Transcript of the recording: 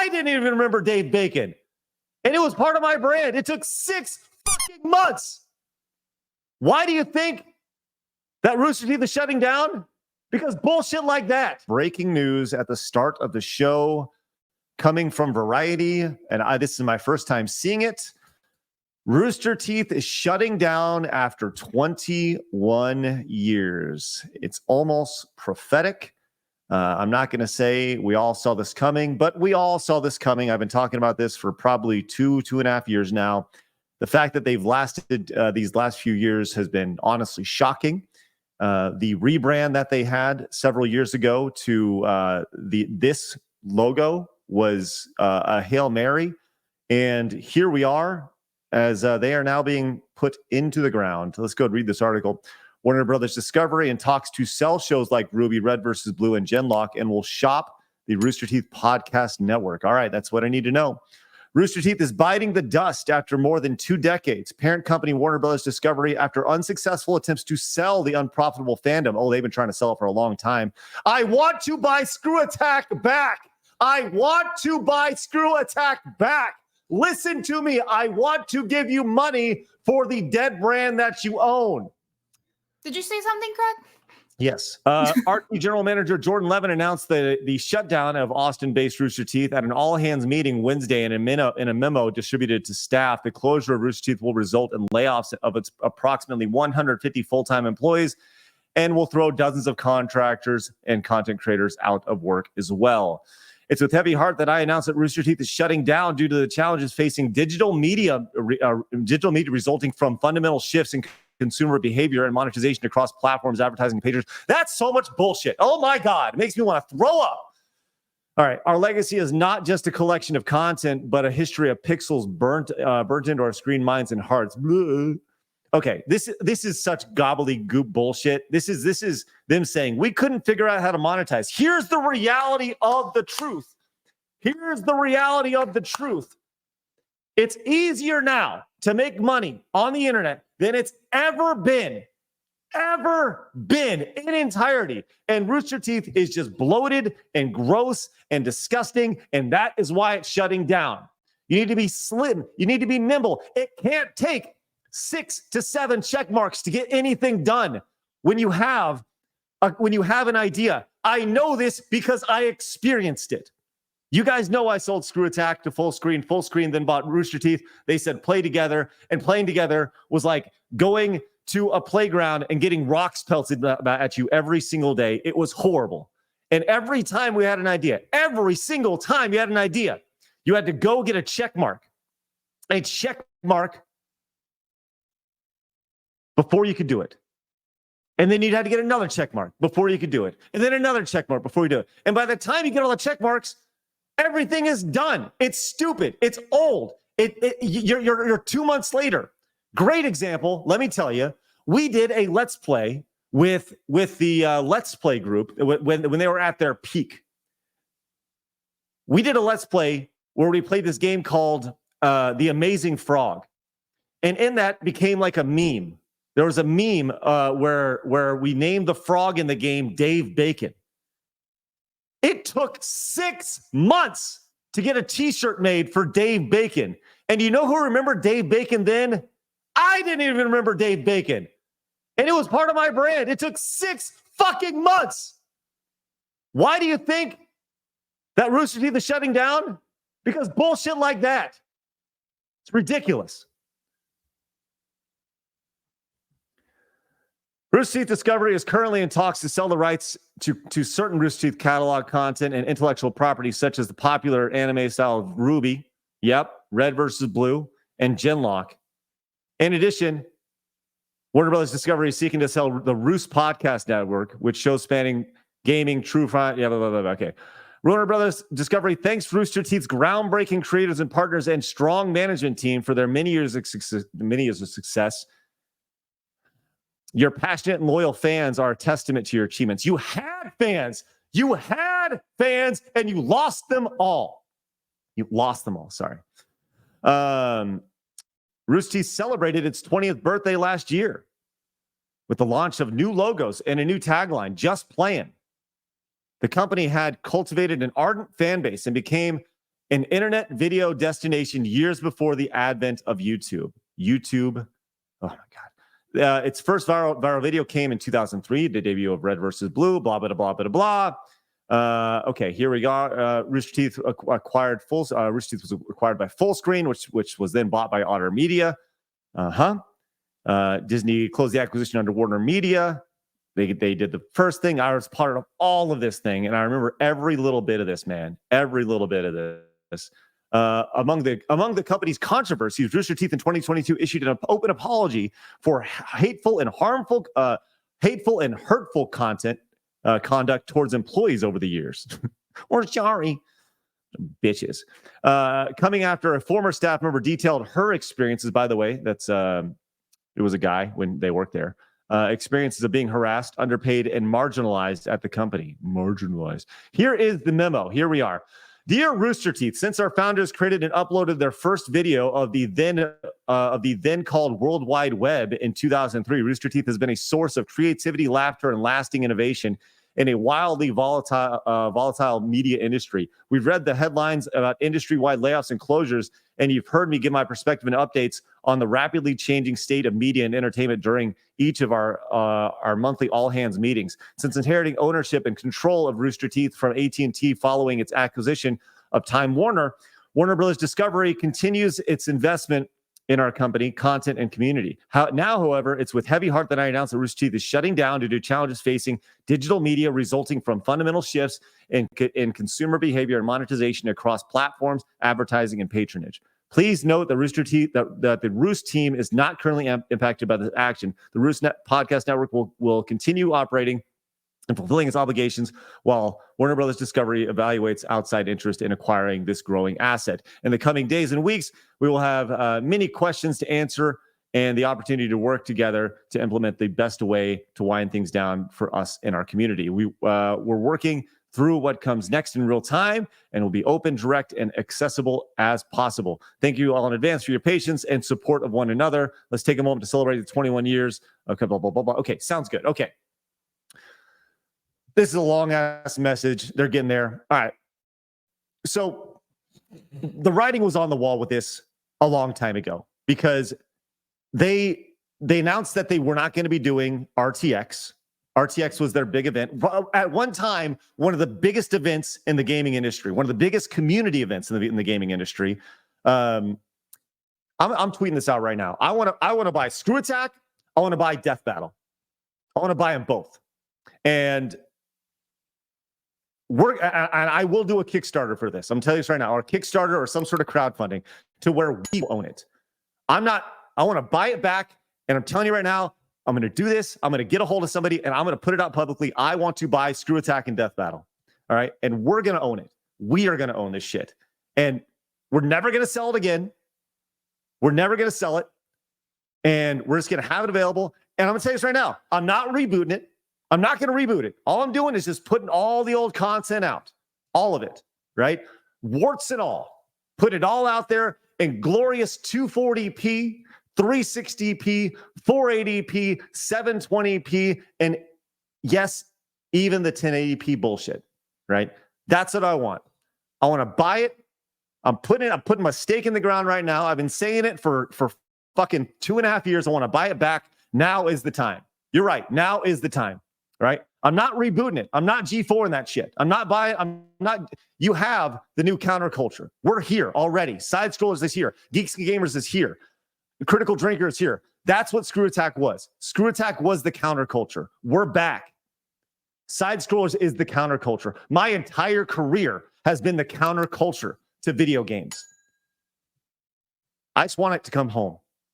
I didn't even remember Dave Bacon. And it was part of my brand. It took 6 fucking months. Why do you think that Rooster Teeth is shutting down? Because bullshit like that. Breaking news at the start of the show coming from Variety, and this is my first time seeing it. Rooster Teeth is shutting down after 21 years. It's almost prophetic. I'm not going to say we all saw this coming, but we all saw this coming. I've been talking about this for probably 2.5 years now. The fact that they've lasted these last few years has been honestly shocking. The rebrand that they had several years ago to this logo was a Hail Mary. And here we are as they are now being put into the ground. Let's go read this article. Warner Brothers Discovery and talks to sell shows like Ruby, Red vs. Blue, and Genlock, and will shop the Rooster Teeth podcast network. All right, that's what I need to know. Rooster Teeth is biting the dust after more than 2 decades. Parent company Warner Brothers Discovery, after unsuccessful attempts to sell the unprofitable fandom. Oh, they've been trying to sell it for a long time. I want to buy ScrewAttack back. I want to buy ScrewAttack back. Listen to me. I want to give you money for the dead brand that you own. Did you say something, Craig? Yes. RT General Manager Jordan Levin announced the shutdown of Austin-based Rooster Teeth at an all-hands meeting Wednesday. In a memo distributed to staff, the closure of Rooster Teeth will result in layoffs of its approximately 150 full-time employees and will throw dozens of contractors and content creators out of work as well. It's with heavy heart that I announce that Rooster Teeth is shutting down due to the challenges facing digital media resulting from fundamental shifts in consumer behavior and monetization across platforms, advertising pages. That's so much bullshit. Oh my God. It makes me want to throw up. All right. Our legacy is not just a collection of content, but a history of pixels burnt into our screen minds and hearts. Blah. Okay. This is such gobbledygook bullshit. This is them saying we couldn't figure out how to monetize. Here's the reality of the truth. Here's the reality of the truth. It's easier now to make money on the internet than it's ever been in entirety. And Rooster Teeth is just bloated and gross and disgusting. And that is why it's shutting down. You need to be slim. You need to be nimble. It can't take 6 to 7 check marks to get anything done when you have an idea. I know this because I experienced it. You guys know I sold ScrewAttack to full screen, then bought Rooster Teeth. They said play together, and playing together was like going to a playground and getting rocks pelted at you every single day. It was horrible. And every time we had an idea, every single time you had an idea, you had to go get a check mark before you could do it. And then you had to get another check mark before you could do it. And then another check mark before you do it. And by the time you get all the check marks, everything is done. It's stupid. It's old. You're 2 months later. Great example. Let me tell you, we did a Let's Play with the Let's Play group when they were at their peak. We did a Let's Play where we played this game called The Amazing Frog. And in that became like a meme. There was a meme where we named the frog in the game Dave Bacon. It took 6 months to get a t-shirt made for Dave Bacon. And you know who remembered Dave Bacon then? I didn't even remember Dave Bacon. And it was part of my brand. It took 6 fucking months. Why do you think that Rooster Teeth is shutting down? Because bullshit like that. It's ridiculous. Rooster Teeth Discovery is currently in talks to sell the rights to certain Rooster Teeth catalog content and intellectual property, such as the popular anime style of Ruby, Red vs. Blue, and Genlock. In addition, Warner Brothers Discovery is seeking to sell the Roost Podcast Network, which shows spanning gaming, true crime, okay. Warner Brothers Discovery thanks Rooster Teeth's groundbreaking creators and partners and strong management team for their many years of success. Your passionate and loyal fans are a testament to your achievements. You had fans, and you lost them all. Sorry. Rooster Teeth celebrated its 20th birthday last year with the launch of new logos and a new tagline, Just Playing. The company had cultivated an ardent fan base and became an internet video destination years before the advent of YouTube. YouTube, oh my God. Its first viral video came in 2003, the debut of Red versus Blue, blah, blah, blah, blah, blah. Okay, here we go. Rooster Teeth acquired Rooster Teeth was acquired by Fullscreen, which was then bought by Otter Media. Disney closed the acquisition under Warner Media. They did the first thing. I was part of all of this thing, and I remember every little bit of this, man. Every little bit of this. Among the company's controversies, Rooster Teeth in 2022 issued an open apology for hateful and hurtful conduct towards employees over the years. Or sorry, bitches. Coming after a former staff member detailed her experiences. By the way, it was a guy when they worked there. Experiences of being harassed, underpaid, and marginalized at the company. Marginalized. Here is the memo. Here we are. Dear Rooster Teeth, since our founders created and uploaded their first video of the then called World Wide Web in 2003, Rooster Teeth has been a source of creativity, laughter, and lasting innovation in a wildly volatile media industry. We've read the headlines about industry-wide layoffs and closures, and you've heard me give my perspective and updates on the rapidly changing state of media and entertainment during each of our monthly all-hands meetings. Since inheriting ownership and control of Rooster Teeth from AT&T following its acquisition of Time Warner, Warner Bros. Discovery continues its investment in our company, content, and community. Now, however, it's with heavy heart that I announce that Rooster Teeth is shutting down due to challenges facing digital media resulting from fundamental shifts in consumer behavior and monetization across platforms, advertising, and patronage. Please note that Rooster Teeth, that the Roost team is not currently impacted by this action. The Roost Podcast Network will continue operating and fulfilling its obligations while Warner Brothers Discovery evaluates outside interest in acquiring this growing asset. In the coming days and weeks, we will have many questions to answer and the opportunity to work together to implement the best way to wind things down for us and our community. We're working through what comes next in real time and will be open, direct, and accessible as possible. Thank you all in advance for your patience and support of one another. Let's take a moment to celebrate the 21 years. Okay, blah, blah, blah, blah. Okay, sounds good. Okay. This is a long-ass message. They're getting there. All right. So the writing was on the wall with this a long time ago because they announced that they were not going to be doing RTX. RTX was their big event. At one time, one of the biggest events in the gaming industry, one of the biggest community events in the gaming industry. I'm tweeting this out right now. I want to buy ScrewAttack. I want to buy Death Battle. I want to buy them both. And I will do a Kickstarter for this. I'm telling you this right now, or a Kickstarter or some sort of crowdfunding to where we own it. I want to buy it back. And I'm telling you right now, I'm going to do this. I'm going to get a hold of somebody and I'm going to put it out publicly. I want to buy ScrewAttack and Death Battle. All right. And we're going to own it. We are going to own this shit. And we're never going to sell it again. We're never going to sell it. And we're just going to have it available. And I'm going to tell you this right now. I'm not rebooting it. I'm not going to reboot it. All I'm doing is just putting all the old content out. All of it. Right? Warts and all. Put it all out there in glorious 240p, 360p, 480p, 720p, and yes, even the 1080p bullshit, right? That's what I want. I want to buy it. I'm putting my stake in the ground right now. I've been saying it for fucking 2.5 years. I want to buy it back. Now is the time. You're right. Now is the time, right? I'm not rebooting it. I'm not G4 in that shit. You have the new counterculture. We're here already. Side Scrollers is here. Geeks and Gamers is here. Critical Drinker is here. That's what ScrewAttack was. ScrewAttack was the counterculture. We're back. Side Scrollers is the counterculture. My entire career has been the counterculture to video games. I just want it to come home.